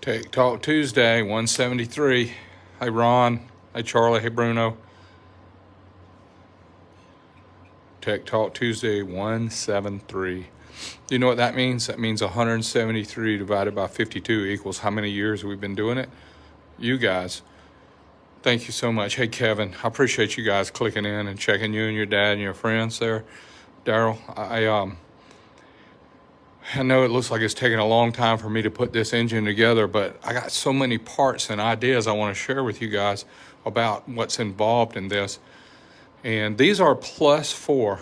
Tech Talk Tuesday, 173. Hey, Ron. Hey, Charlie. Hey, Bruno. Tech Talk Tuesday, 173. Do you know what that means? That means 173 divided by 52 equals how many years we've been doing it? You guys. Thank you so much. Hey, Kevin. I appreciate you guys clicking in and checking you and your dad and your friends there. Daryl, I know it looks like it's taking a long time for me to put this engine together, but I got so many parts and ideas I want to share with you guys about what's involved in this. And these are +4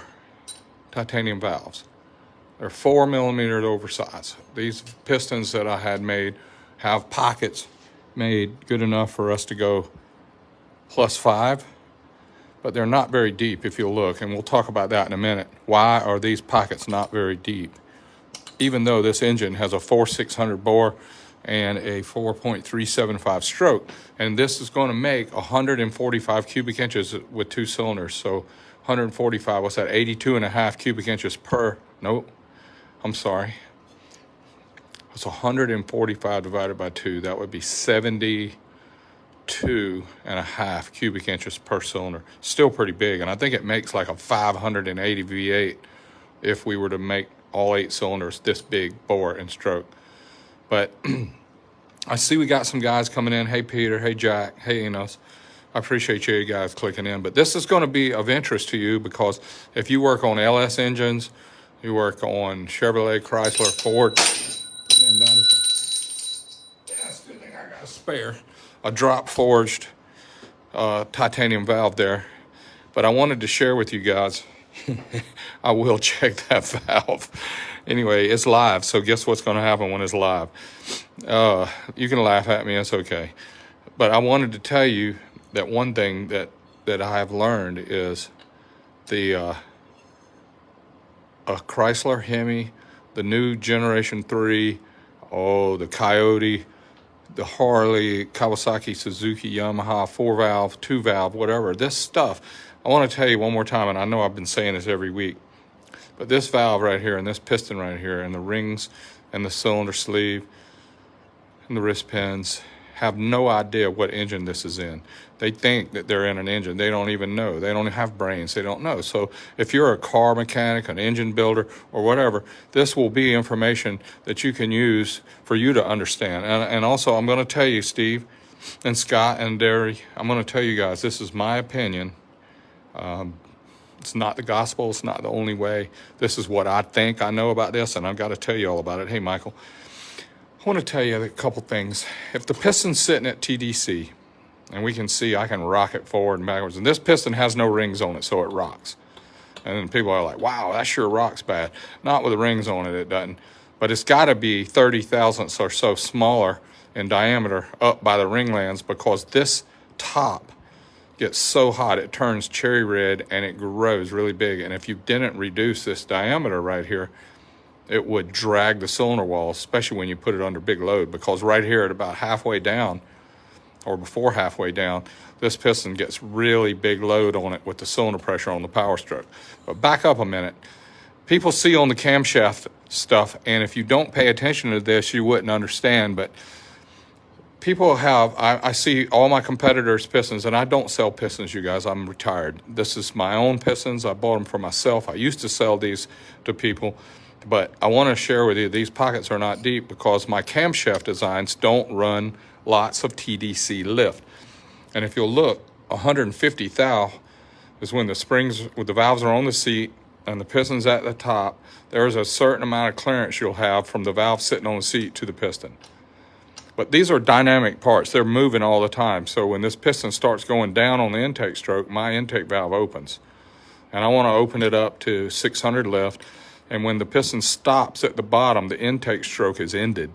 titanium valves. They're 4 millimeters oversized. These pistons that I had made have pockets made good enough for us to go +5, but they're not very deep if you'll look, and we'll talk about that in a minute. Why are these pockets not very deep? Even though this engine has a 4,600 bore and a 4.375 stroke, and this is going to make 145 cubic inches with 2 cylinders. So 145, what's that, 82.5 cubic inches per, nope, I'm sorry. It's 145 divided by 2, that would be 72.5 cubic inches per cylinder. Still pretty big, and I think it makes like a 580 V8 if we were to make all 8 cylinders this big bore and stroke. But I see we got some guys coming in. Hey, Peter. Hey, Jack. Hey, Enos. I appreciate you guys clicking in. But this is going to be of interest to you because if you work on LS engines, you work on Chevrolet, Chrysler, Ford, and that is a good thing I got a spare, a drop forged titanium valve there. But I wanted to share with you guys. I will check that valve. Anyway, it's live, so guess what's going to happen when it's live? You can laugh at me, it's okay. But I wanted to tell you that one thing that I have learned is the Chrysler Hemi, the new Generation 3, the Coyote, the Harley, Kawasaki, Suzuki, Yamaha, 4-valve, 2-valve, whatever, this stuff, I want to tell you one more time, and I know I've been saying this every week, but this valve right here and this piston right here and the rings and the cylinder sleeve and the wrist pins have no idea what engine this is in. They think that they're in an engine. They don't even know. They don't have brains. They don't know. So if you're a car mechanic, an engine builder, or whatever, this will be information that you can use for you to understand. And also, I'm going to tell you, Steve and Scott and Derry, I'm going to tell you guys, this is my opinion. It's not the gospel. It's not the only way. This is what I think I know about this, and I've got to tell you all about it. Hey, Michael, I want to tell you a couple things. If the piston's sitting at TDC, and we can see I can rock it forward and backwards, and this piston has no rings on it, so it rocks. And then people are like, wow, that sure rocks bad. Not with the rings on it, it doesn't. But it's got to be 30 thousandths or so smaller in diameter up by the ringlands because this top gets so hot it turns cherry red and it grows really big. And if you didn't reduce this diameter right here, it would drag the cylinder wall, especially when you put it under big load, because right here at about halfway down or before halfway down, this piston gets really big load on it with the cylinder pressure on the power stroke. But back up a minute. People see on the camshaft stuff, and if you don't pay attention to this, you wouldn't understand, but people have, I see all my competitors' pistons, and I don't sell pistons, you guys. I'm retired. This is my own pistons. I bought them for myself. I used to sell these to people, but I want to share with you, these pockets are not deep because my camshaft designs don't run lots of TDC lift. And if you'll look, 150 thou is when the springs, with the valves are on the seat and the piston's at the top, there's a certain amount of clearance you'll have from the valve sitting on the seat to the piston. But these are dynamic parts. They're moving all the time. So when this piston starts going down on the intake stroke, my intake valve opens. And I want to open it up to 600 lift. And when the piston stops at the bottom, the intake stroke is ended.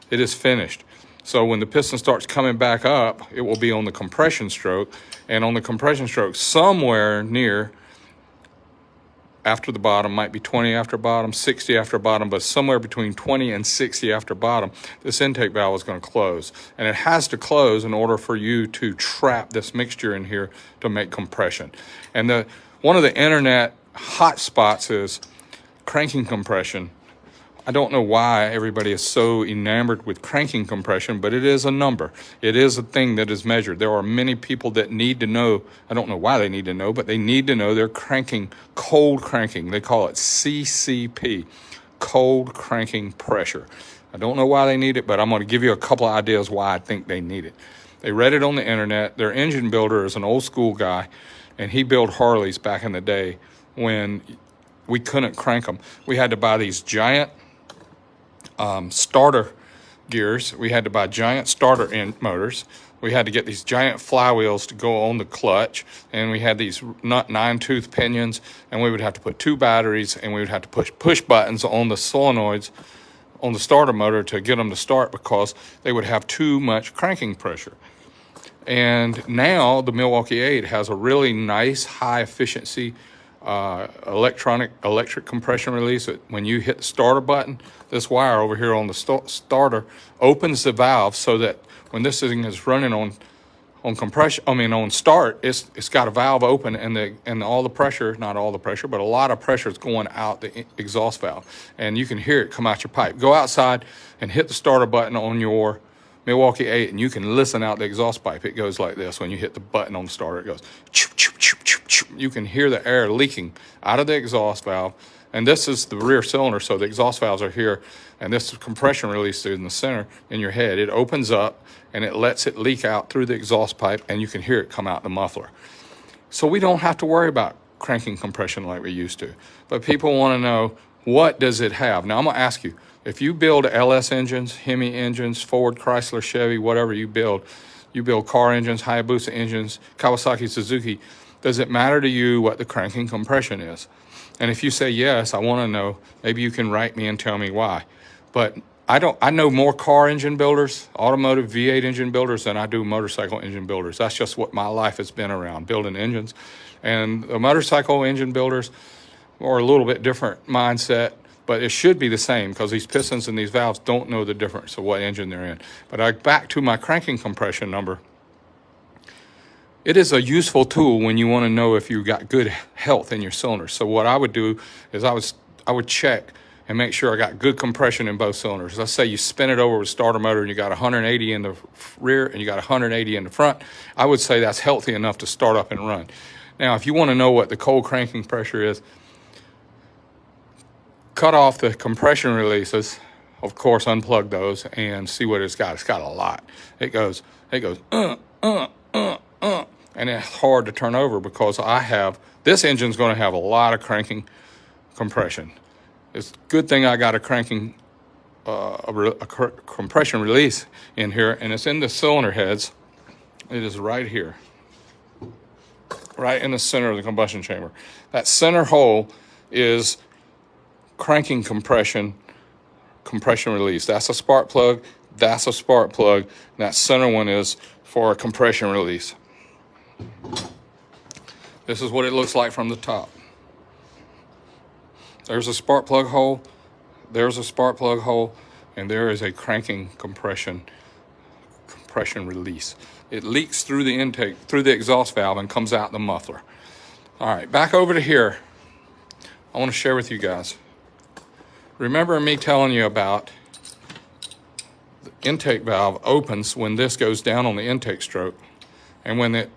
It is finished. So when the piston starts coming back up, it will be on the compression stroke. And on the compression stroke, somewhere near after the bottom, might be 20 after bottom, 60 after bottom, but somewhere between 20 and 60 after bottom, this intake valve is going to close. And it has to close in order for you to trap this mixture in here to make compression. And one of the internet hot spots is cranking compression I don't know why everybody is so enamored with cranking compression, but it is a number. It is a thing that is measured. There are many people that need to know, I don't know why they need to know, but they need to know they're cranking, cold cranking. They call it CCP, cold cranking pressure. I don't know why they need it, but I'm going to give you a couple of ideas why I think they need it. They read it on the internet. Their engine builder is an old school guy, and he built Harleys back in the day when we couldn't crank them. We had to buy these giant starter gears. We had to buy giant starter motors. We had to get these giant flywheels to go on the clutch, and we had these 9-tooth pinions, and we would have to put 2 batteries, and we would have to push buttons on the solenoids on the starter motor to get them to start because they would have too much cranking pressure. And now the Milwaukee 8 has a really nice high efficiency electric compression release. When you hit the starter button, this wire over here on the starter opens the valve so that when this thing is running on start, it's got a valve open, and all the pressure, not all the pressure, but a lot of pressure is going out the exhaust valve, and you can hear it come out your pipe. Go outside and hit the starter button on your Milwaukee 8, and you can listen out the exhaust pipe. It goes like this. When you hit the button on the starter, it goes choo, choo, choo, choo, choo. You can hear the air leaking out of the exhaust valve, and this is the rear cylinder, so the exhaust valves are here, and this is compression release in the center in your head. It opens up, and it lets it leak out through the exhaust pipe, and you can hear it come out the muffler. So we don't have to worry about cranking compression like we used to. But people want to know, what does it have? Now, I'm going to ask you, if you build LS engines, Hemi engines, Ford, Chrysler, Chevy, whatever you build car engines, Hayabusa engines, Kawasaki, Suzuki, does it matter to you what the cranking compression is? And if you say yes, I want to know, maybe you can write me and tell me why. But I know more car engine builders, automotive V8 engine builders, than I do motorcycle engine builders. That's just what my life has been around, building engines. And the motorcycle engine builders are a little bit different mindset, but it should be the same because these pistons and these valves don't know the difference of what engine they're in. But back to my cranking compression number. It is a useful tool when you want to know if you've got good health in your cylinders. So what I would do is I would check and make sure I got good compression in both cylinders. Let's say you spin it over with a starter motor and you got 180 in the rear and you got 180 in the front. I would say that's healthy enough to start up and run. Now, if you want to know what the cold cranking pressure is, cut off the compression releases, of course, unplug those and see what it's got. It's got a lot. It goes, and it's hard to turn over because this engine's going to have a lot of cranking compression. It's a good thing I got a cranking, compression release in here, and it's in the cylinder heads. It is right here, right in the center of the combustion chamber. That center hole is cranking compression release. That's a spark plug. That's a spark plug. And that center one is for a compression release. This is what it looks like from the top. There's a spark plug hole, there's a spark plug hole, and there is a cranking compression release. It leaks through the intake, through the exhaust valve, and comes out the muffler. All right, back over to here. I want to share with you guys. Remember me telling you about the intake valve opens when this goes down on the intake stroke, and when it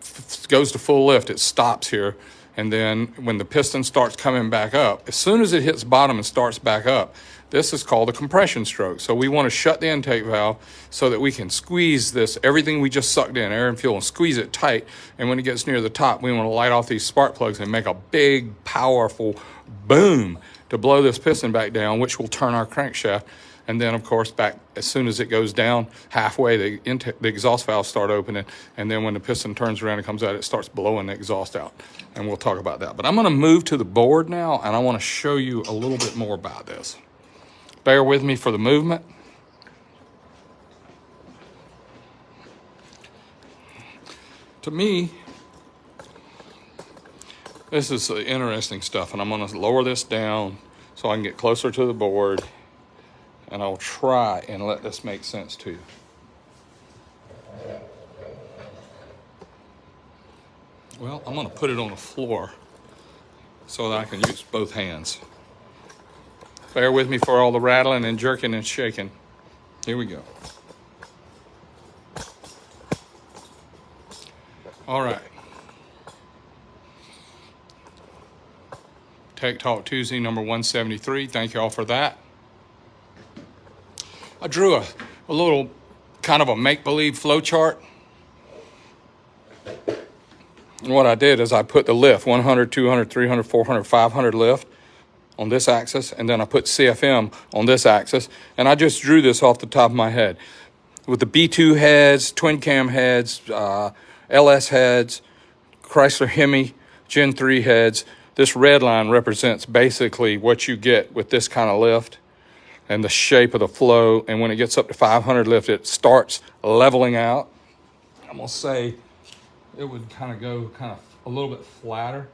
goes to full lift, it stops here. And then when the piston starts coming back up, as soon as it hits bottom and starts back up, this is called a compression stroke. So we want to shut the intake valve so that we can squeeze this, everything we just sucked in, air and fuel, and squeeze it tight. And when it gets near the top, we want to light off these spark plugs and make a big, powerful boom to blow this piston back down, which will turn our crankshaft. And then, of course, back as soon as it goes down halfway, the exhaust valves start opening. And then when the piston turns around and comes out, it starts blowing the exhaust out. And we'll talk about that. But I'm going to move to the board now, and I want to show you a little bit more about this. Bear with me for the movement. To me, this is interesting stuff, and I'm going to lower this down so I can get closer to the board. And I'll try and let this make sense to you. Well, I'm going to put it on the floor so that I can use both hands. Bear with me for all the rattling and jerking and shaking. Here we go. All right. Tech Talk Tuesday, number 173. Thank you all for that. I drew a little kind of a make-believe flow chart. And what I did is I put the lift, 100, 200, 300, 400, 500 lift on this axis, and then I put CFM on this axis, and I just drew this off the top of my head. With the B2 heads, twin cam heads, LS heads, Chrysler Hemi, Gen 3 heads, this red line represents basically what you get with this kind of lift and the shape of the flow, and when it gets up to 500 lift, it starts leveling out. I'm gonna say it would kind of go a little bit flatter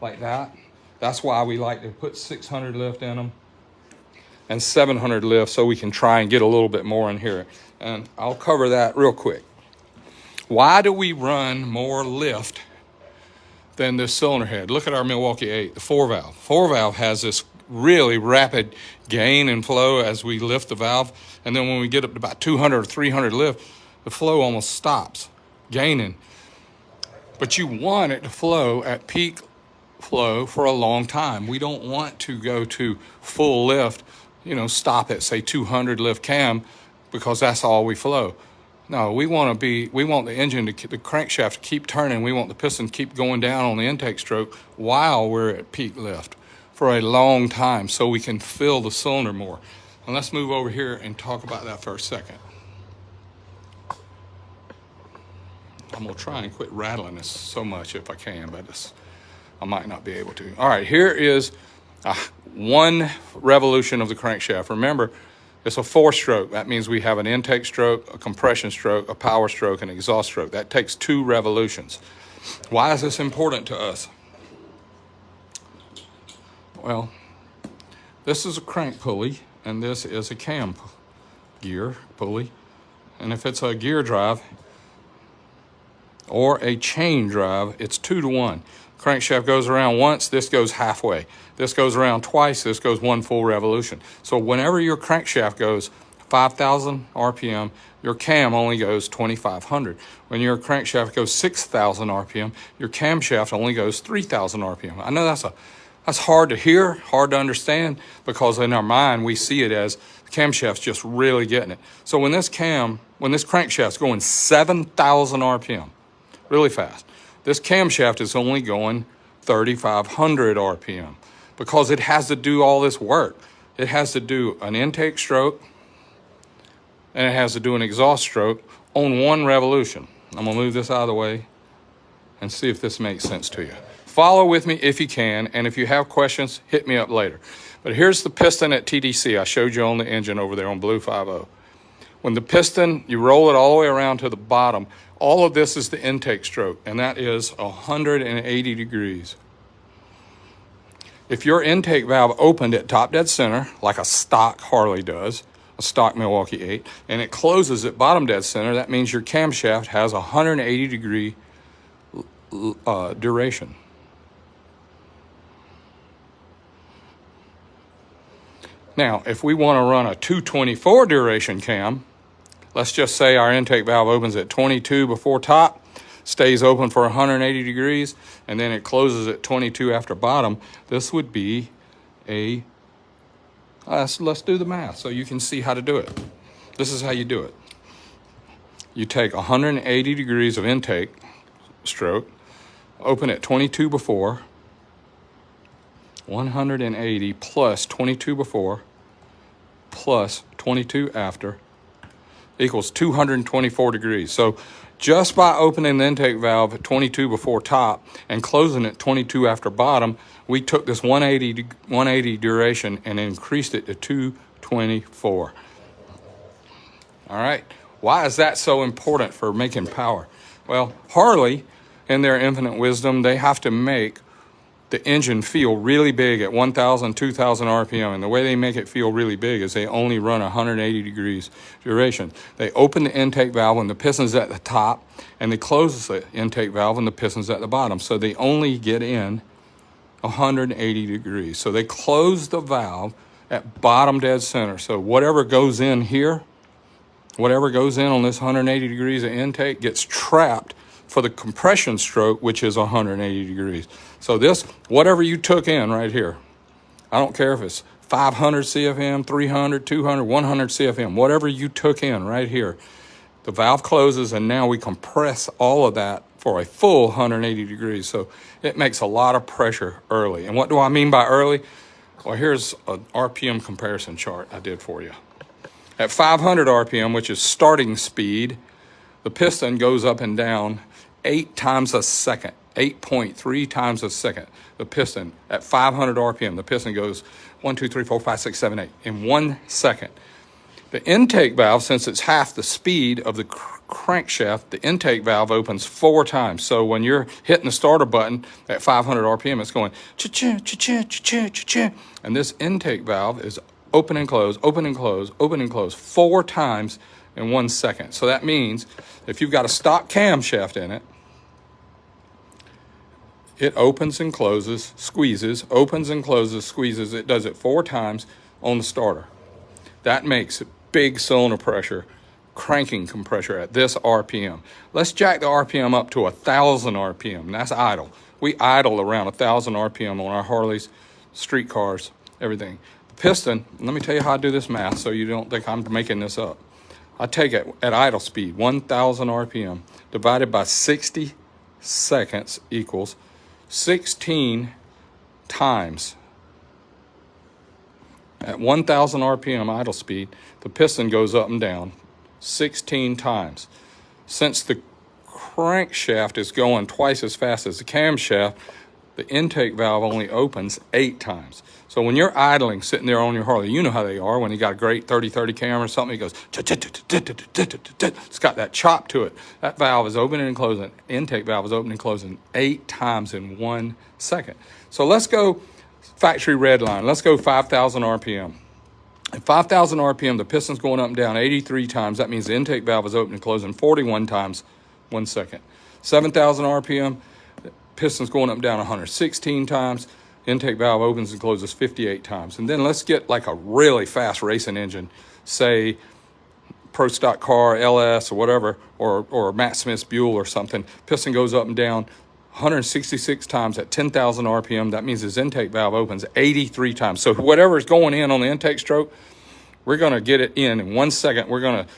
like that. That's why we like to put 600 lift in them and 700 lift so we can try and get a little bit more in here. And I'll cover that real quick. Why do we run more lift than this cylinder head? Look at our Milwaukee 8, the 4-valve. 4-valve has this really rapid gain and flow as we lift the valve. And then when we get up to about 200 or 300 lift, the flow almost stops gaining. But you want it to flow at peak flow for a long time. We don't want to go to full lift, stop at say 200 lift cam because that's all we flow. No, we want the engine the crankshaft to keep turning. We want the piston to keep going down on the intake stroke while we're at peak lift for a long time so we can fill the cylinder more. And let's move over here and talk about that for a second. I'm gonna try and quit rattling this so much if I can, but I might not be able to. All right, here is one revolution of the crankshaft. Remember, it's a 4-stroke. That means we have an intake stroke, a compression stroke, a power stroke, and an exhaust stroke. That takes 2 revolutions. Why is this important to us? Well, this is a crank pulley, and this is a cam gear pulley. And if it's a gear drive or a chain drive, it's 2 to 1. Crankshaft goes around once, this goes halfway. This goes around twice, this goes 1 full revolution. So whenever your crankshaft goes 5,000 RPM, your cam only goes 2,500. When your crankshaft goes 6,000 RPM, your camshaft only goes 3,000 RPM. I know that's hard to hear, hard to understand, because in our mind we see it as the camshaft's just really getting it. So when this crankshaft's going 7,000 RPM, really fast, this camshaft is only going 3,500 RPM because it has to do all this work. It has to do an intake stroke and it has to do an exhaust stroke on 1 revolution. I'm gonna move this out of the way and see if this makes sense to you. Follow with me if you can, and if you have questions, hit me up later. But here's the piston at TDC. I showed you on the engine over there on Blue 50. When the piston, you roll it all the way around to the bottom, all of this is the intake stroke, and that is 180 degrees. If your intake valve opened at top dead center, like a stock Harley does, a stock Milwaukee 8, and it closes at bottom dead center, that means your camshaft has 180 degree duration. Now, if we want to run a 224 duration cam, let's just say our intake valve opens at 22 before top, stays open for 180 degrees, and then it closes at 22 after bottom. This would be let's do the math so you can see how to do it. This is how you do it. You take 180 degrees of intake stroke, open at 22 before, 180 plus 22 before plus 22 after equals 224 degrees. So just by opening the intake valve at 22 before top and closing it 22 after bottom, we took this 180 duration and increased it to 224. All right. Why is that so important for making power? Well, Harley, in their infinite wisdom, they have to make the engine feel really big at 1,000, 2,000 RPM. And the way they make it feel really big is they only run 180 degrees duration. They open the intake valve when the piston's at the top, and they close the intake valve when the piston's at the bottom. So they only get in 180 degrees. So they close the valve at bottom dead center. So whatever goes in here, whatever goes in on this 180 degrees of intake gets trapped for the compression stroke, which is 180 degrees. So this, whatever you took in right here, I don't care if it's 500 CFM, 300, 200, 100 CFM, whatever you took in right here, the valve closes and now we compress all of that for a full 180 degrees. So it makes a lot of pressure early. And what do I mean by early? Well, here's an RPM comparison chart I did for you. At 500 RPM, which is starting speed, the piston goes up and down 8 times a second, 8.3 times a second. The piston at 500 RPM, the piston goes 1, 2, 3, 4, 5, 6, 7, 8 in 1 second. The intake valve, since it's half the speed of the crankshaft, the intake valve opens 4 times. So when you're hitting the starter button at 500 RPM, it's going cha-cha, cha-cha, cha-cha, cha-cha. And this intake valve is open and close, open and close, open and close 4 times in 1 second. So that means if you've got a stock camshaft in it, it opens and closes, squeezes, opens and closes, squeezes. It does it 4 times on the starter. That makes big cylinder pressure, cranking compressor at this RPM. Let's jack the RPM up to 1,000 RPM. That's idle. We idle around 1,000 RPM on our Harleys, street cars, everything. The piston, let me tell you how I do this math so you don't think I'm making this up. I take it at idle speed, 1,000 RPM, divided by 60 seconds equals 16 times. At 1,000 RPM idle speed, the piston goes up and down 16 times. Since the crankshaft is going twice as fast as the camshaft, the intake valve only opens 8 times. So when you're idling, sitting there on your Harley, you know how they are when you got a great 30-30 camera or something, it goes, it's got that chop to it. That valve is opening and closing, intake valve is opening and closing 8 times in 1 second. So let's go factory red line. Let's go 5,000 RPM. At 5,000 RPM, the piston's going up and down 83 times. That means the intake valve is opening and closing 41 times 1 second. 7,000 RPM, the piston's going up and down 116 times. Intake valve opens and closes 58 times. And then let's get like a really fast racing engine, say Pro Stock car, LS or whatever, or Matt Smith's Buell or something. Piston goes up and down 166 times at 10,000 RPM. That means his intake valve opens 83 times. So whatever's going in on the intake stroke, we're going to get it in 1 second. We're going to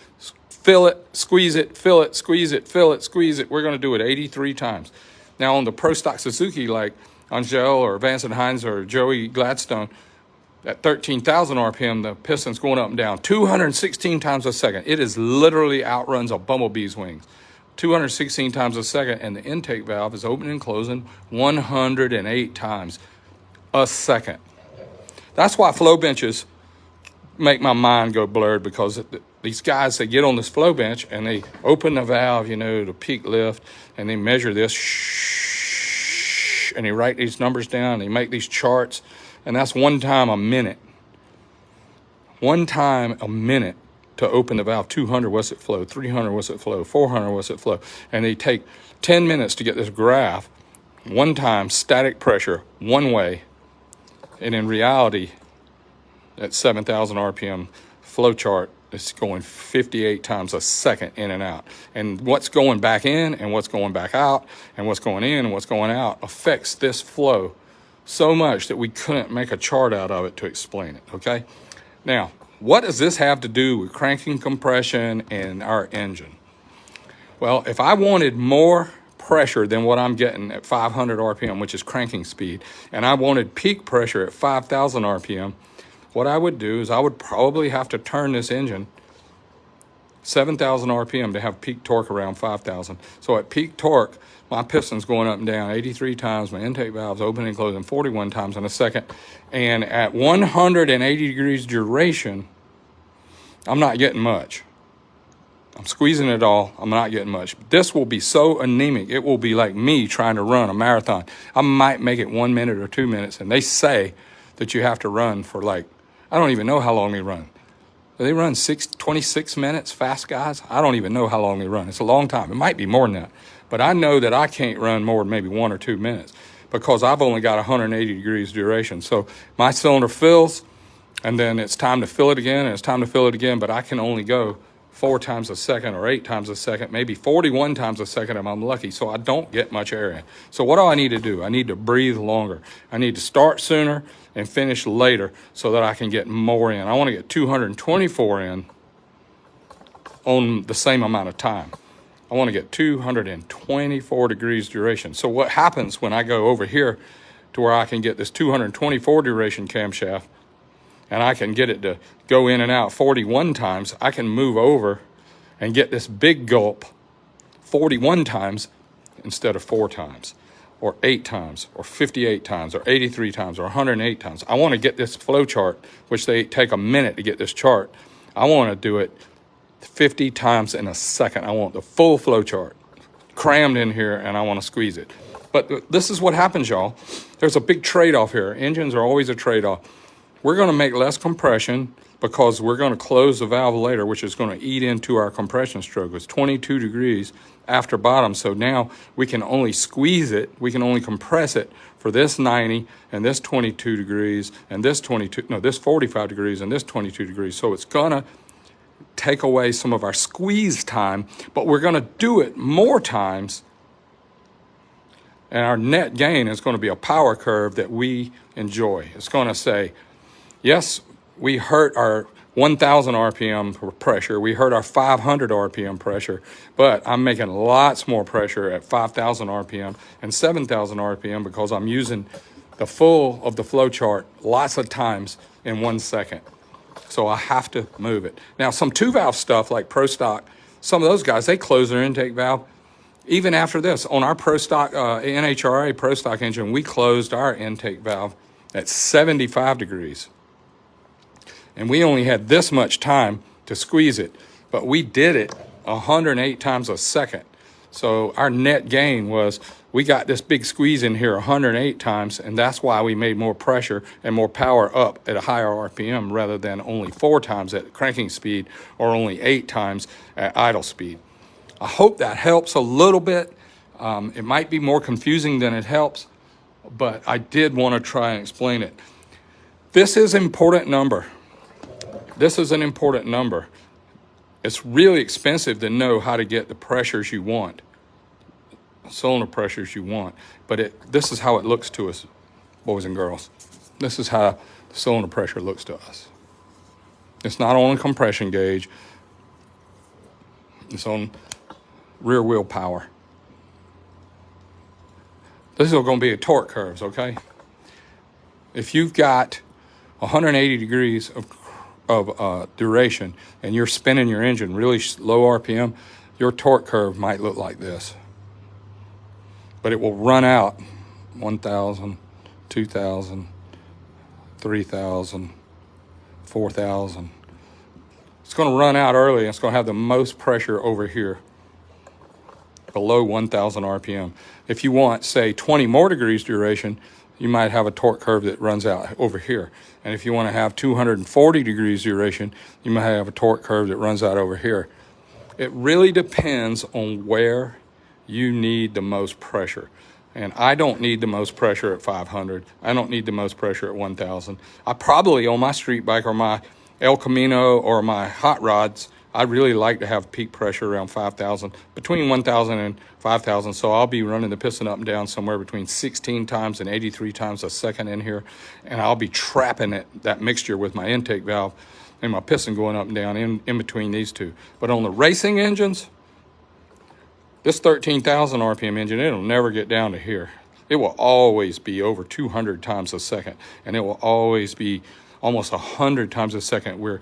fill it, squeeze it, fill it, squeeze it, fill it, squeeze it. We're going to do it 83 times. Now on the Pro Stock Suzuki, like Angel or Vance and Hines or Joey Gladstone, at 13,000 RPM, the piston's going up and down 216 times a second. It is literally outruns a bumblebee's wings. 216 times a second, and the intake valve is opening and closing 108 times a second. That's why flow benches make my mind go blurred, because these guys, they get on this flow bench and they open the valve, you know, to peak lift, and they measure this, and they write these numbers down, and they make these charts, and that's 1 time a minute. 1 time a minute to open the valve. 200, what's it flow? 300, what's it flow? 400, what's it flow? And they take 10 minutes to get this graph, 1 time, static pressure, 1 way. And in reality, at 7,000 RPM flow chart, it's going 58 times a second in and out. And what's going back in and what's going back out and what's going in and what's going out affects this flow so much that we couldn't make a chart out of it to explain it, okay? Now, what does this have to do with cranking compression and our engine? Well, if I wanted more pressure than what I'm getting at 500 RPM, which is cranking speed, and I wanted peak pressure at 5,000 RPM, what I would do is I would probably have to turn this engine 7,000 RPM to have peak torque around 5,000. So at peak torque, my piston's going up and down 83 times, my intake valve's opening and closing 41 times in a second, and at 180 degrees duration, I'm not getting much. I'm squeezing it all, I'm not getting much. This will be so anemic, it will be like me trying to run a marathon. I might make it 1 minute or 2 minutes, and they say that you have to run for like, I don't even know how long they run. They run 26 minutes, fast guys. I don't even know how long they run. It's a long time. It might be more than that. But I know that I can't run more than maybe 1 or 2 minutes because I've only got 180 degrees duration. So my cylinder fills, and then it's time to fill it again, and it's time to fill it again, but I can only go 4 times a second or 8 times a second, maybe 41 times a second if I'm lucky, so I don't get much air in. So what do I need to do? I need to breathe longer. I need to start sooner and finish later so that I can get more in. I want to get 224 in on the same amount of time. I want to get 224 degrees duration. So what happens when I go over here to where I can get this 224 duration camshaft, and I can get it to go in and out 41 times, I can move over and get this big gulp 41 times instead of 4 times, or 8 times, or 58 times, or 83 times, or 108 times. I want to get this flow chart, which they take a minute to get this chart. I want to do it 50 times in a second. I want the full flow chart crammed in here, and I want to squeeze it. But this is what happens, y'all. There's a big trade-off here. Engines are always a trade-off. We're going to make less compression because we're going to close the valve later, which is going to eat into our compression stroke. It's 22 degrees after bottom, so now we can only squeeze it, we can only compress it for this 90 and this 22 degrees and this 45 degrees and this 22 degrees. So it's going to take away some of our squeeze time, but we're going to do it more times, and our net gain is going to be a power curve that we enjoy. It's going to say, yes, we hurt our 1,000 RPM pressure. We hurt our 500 RPM pressure, but I'm making lots more pressure at 5,000 RPM and 7,000 RPM because I'm using the full of the flow chart lots of times in 1 second. So I have to move it. Now, some 2-valve stuff like Pro Stock, some of those guys, they close their intake valve. Even after this, on our Pro Stock, NHRA Pro Stock engine, we closed our intake valve at 75 degrees. And we only had this much time to squeeze it, but we did it 108 times a second. So our net gain was, we got this big squeeze in here 108 times, and that's why we made more pressure and more power up at a higher RPM rather than only 4 times at cranking speed or only 8 times at idle speed. I hope that helps a little bit. It might be more confusing than it helps, but I did want to try and explain it. This is an important number. This is an important number. It's really expensive to know how to get the pressures you want, cylinder pressures you want, but this is how it looks to us, boys and girls. This is how the cylinder pressure looks to us. It's not on a compression gauge. It's on rear wheel power. This is going to be a torque curves, okay? If you've got 180 degrees of duration and you're spinning your engine really low RPM, your torque curve might look like this. But it will run out 1,000, 2,000, 3,000, 4,000. It's going to run out early, and it's going to have the most pressure over here, below 1,000 RPM. If you want, say, 20 more degrees duration, you might have a torque curve that runs out over here. And if you want to have 240 degrees duration, you might have a torque curve that runs out over here. It really depends on where you need the most pressure. And I don't need the most pressure at 500. I don't need the most pressure at 1,000. I probably, on my street bike or my El Camino or my hot rods, I really like to have peak pressure around 5,000, between 1,000 and 5,000. So I'll be running the piston up and down somewhere between 16 times and 83 times a second in here. And I'll be trapping that mixture with my intake valve and my piston going up and down in between these two. But on the racing engines, this 13,000 RPM engine, it'll never get down to here. It will always be over 200 times a second. And it will always be almost 100 times a second. We're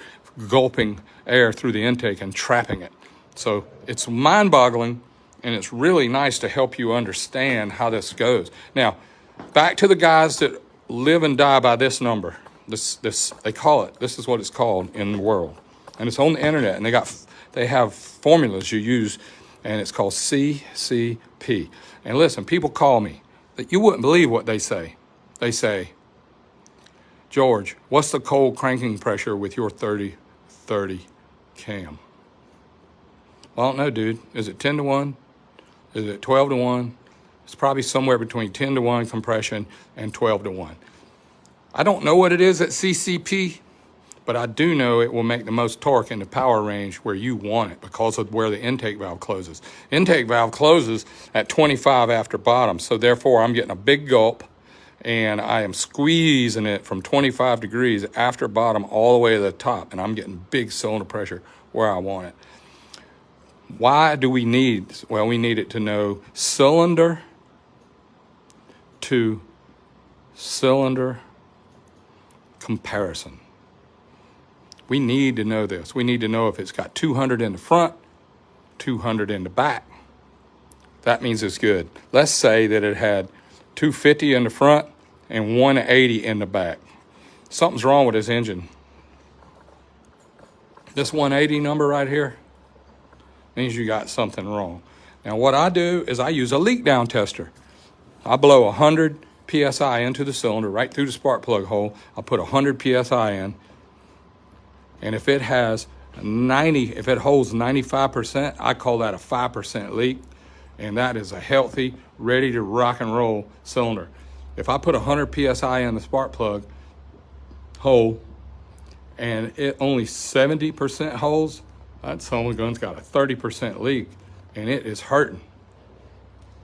gulping air through the intake and trapping it. So it's mind-boggling, and it's really nice to help you understand how this goes. Now, back to the guys that live and die by this number. This they call it. This is what it's called in the world, and it's on the internet. And they have formulas you use, and it's called CCP. And listen, people call me that you wouldn't believe what they say. They say, George, what's the cold cranking pressure with your 30-30 cam? Well, I don't know, dude. Is it 10 to 1? Is it 12 to 1? It's probably somewhere between 10 to 1 compression and 12 to 1. I don't know what it is at CCP, but I do know it will make the most torque in the power range where you want it because of where the intake valve closes. Intake valve closes at 25 after bottom, so therefore I'm getting a big gulp, and I am squeezing it from 25 degrees after bottom all the way to the top, and I'm getting big cylinder pressure where I want it. Why do we need? Well, we need it to know cylinder to cylinder comparison. We need to know this. We need to know if it's got 200 in the front, 200 in the back. That means it's good. Let's say that it had 250 in the front and 180 in the back. Something's wrong with this engine. This 180 number right here means you got something wrong. Now what I do is I use a leak down tester. I blow 100 PSI into the cylinder right through the spark plug hole. I put 100 PSI in. And if it has if it holds 95%, I call that a 5% leak. And that is a healthy, ready to rock and roll cylinder. If I put 100 PSI in the spark plug hole and it only 70% holds, that cylinder gun's got a 30% leak and it is hurting.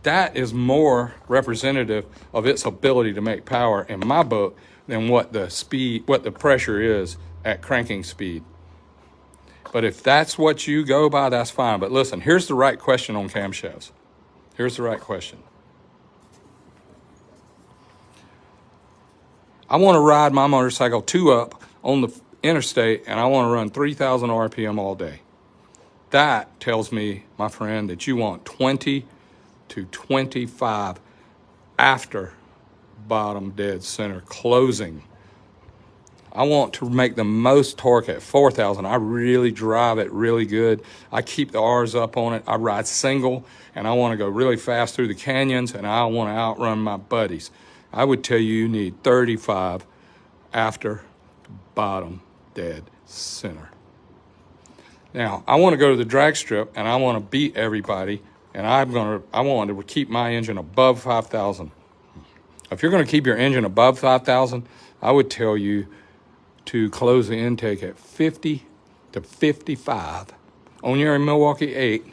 That is more representative of its ability to make power in my book than what the pressure is at cranking speed. But if that's what you go by, that's fine. But listen, here's the right question on camshafts. Here's the right question. I want to ride my motorcycle 2-up on the interstate, and I want to run 3,000 RPM all day. That tells me, my friend, that you want 20 to 25 after bottom dead center closing. I want to make the most torque at 4,000. I really drive it really good. I keep the R's up on it. I ride single, and I want to go really fast through the canyons, and I want to outrun my buddies. I would tell you need 35 after bottom dead center. Now, I want to go to the drag strip, and I want to beat everybody, and I want to keep my engine above 5,000. If you're going to keep your engine above 5,000, I would tell you to close the intake at 50 to 55 on your Milwaukee 8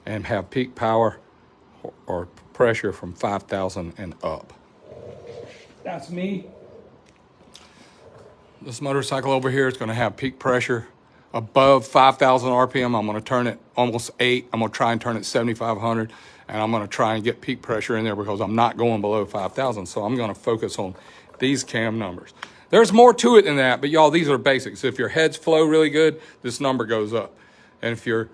and have peak power or pressure from 5,000 and up. That's me. This motorcycle over here is going to have peak pressure above 5,000 RPM. I'm going to turn it almost 8. I'm going to try and turn it 7,500, and I'm going to try and get peak pressure in there because I'm not going below 5,000. So I'm going to focus on these cam numbers. There's more to it than that, but y'all, these are basics. If your heads flow really good, this number goes up. And if you're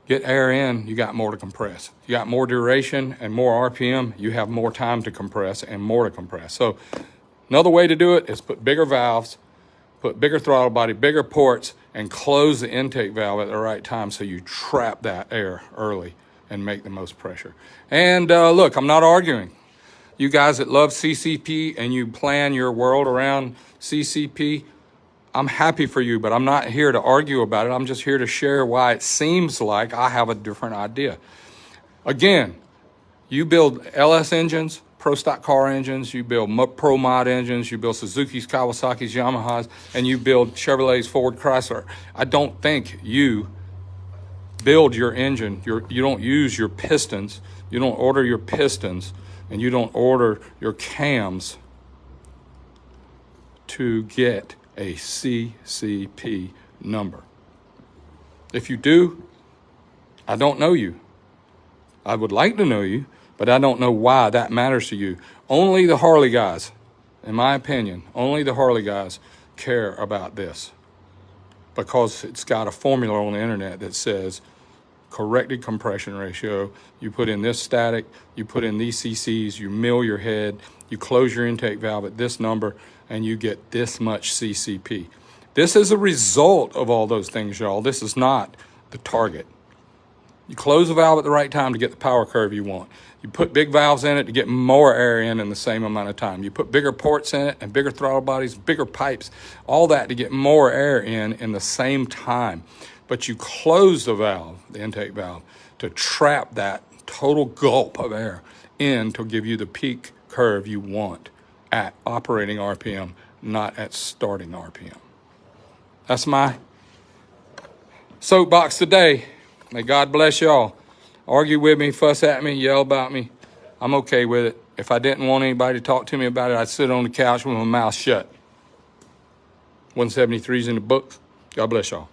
get air in, you got more to compress. You got more duration and more RPM, you have more time to compress and more to compress. So another way to do it is put bigger valves, put bigger throttle body, bigger ports, and close the intake valve at the right time so you trap that air early and make the most pressure. And look, I'm not arguing. You guys that love CCP and you plan your world around CCP, I'm happy for you, but I'm not here to argue about it. I'm just here to share why it seems like I have a different idea. Again, you build LS engines, pro stock car engines, you build pro mod engines, you build Suzuki's, Kawasaki's, Yamaha's, and you build Chevrolet's, Ford, Chrysler. I don't think you build your engine, you don't use your pistons, you don't order your pistons, and you don't order your cams to get a CCP number. If you do, I don't know you. I would like to know you, but I don't know why that matters to you. Only the Harley guys, in my opinion, only the Harley guys care about this because it's got a formula on the internet that says corrected compression ratio. You put in this static, you put in these CCs, you mill your head, you close your intake valve at this number, and you get this much CCP. This is a result of all those things, y'all. This is not the target. You close the valve at the right time to get the power curve you want. You put big valves in it to get more air in the same amount of time. You put bigger ports in it and bigger throttle bodies, bigger pipes, all that to get more air in the same time. But you close the valve, the intake valve, to trap that total gulp of air in to give you the peak curve you want at operating RPM not at starting RPM. That's my soapbox today. May God bless y'all. Argue with me, fuss at me, yell about me. I'm okay with it. If I didn't want anybody to talk to me about it, I'd sit on the couch with my mouth shut. 173's in the books. God bless y'all.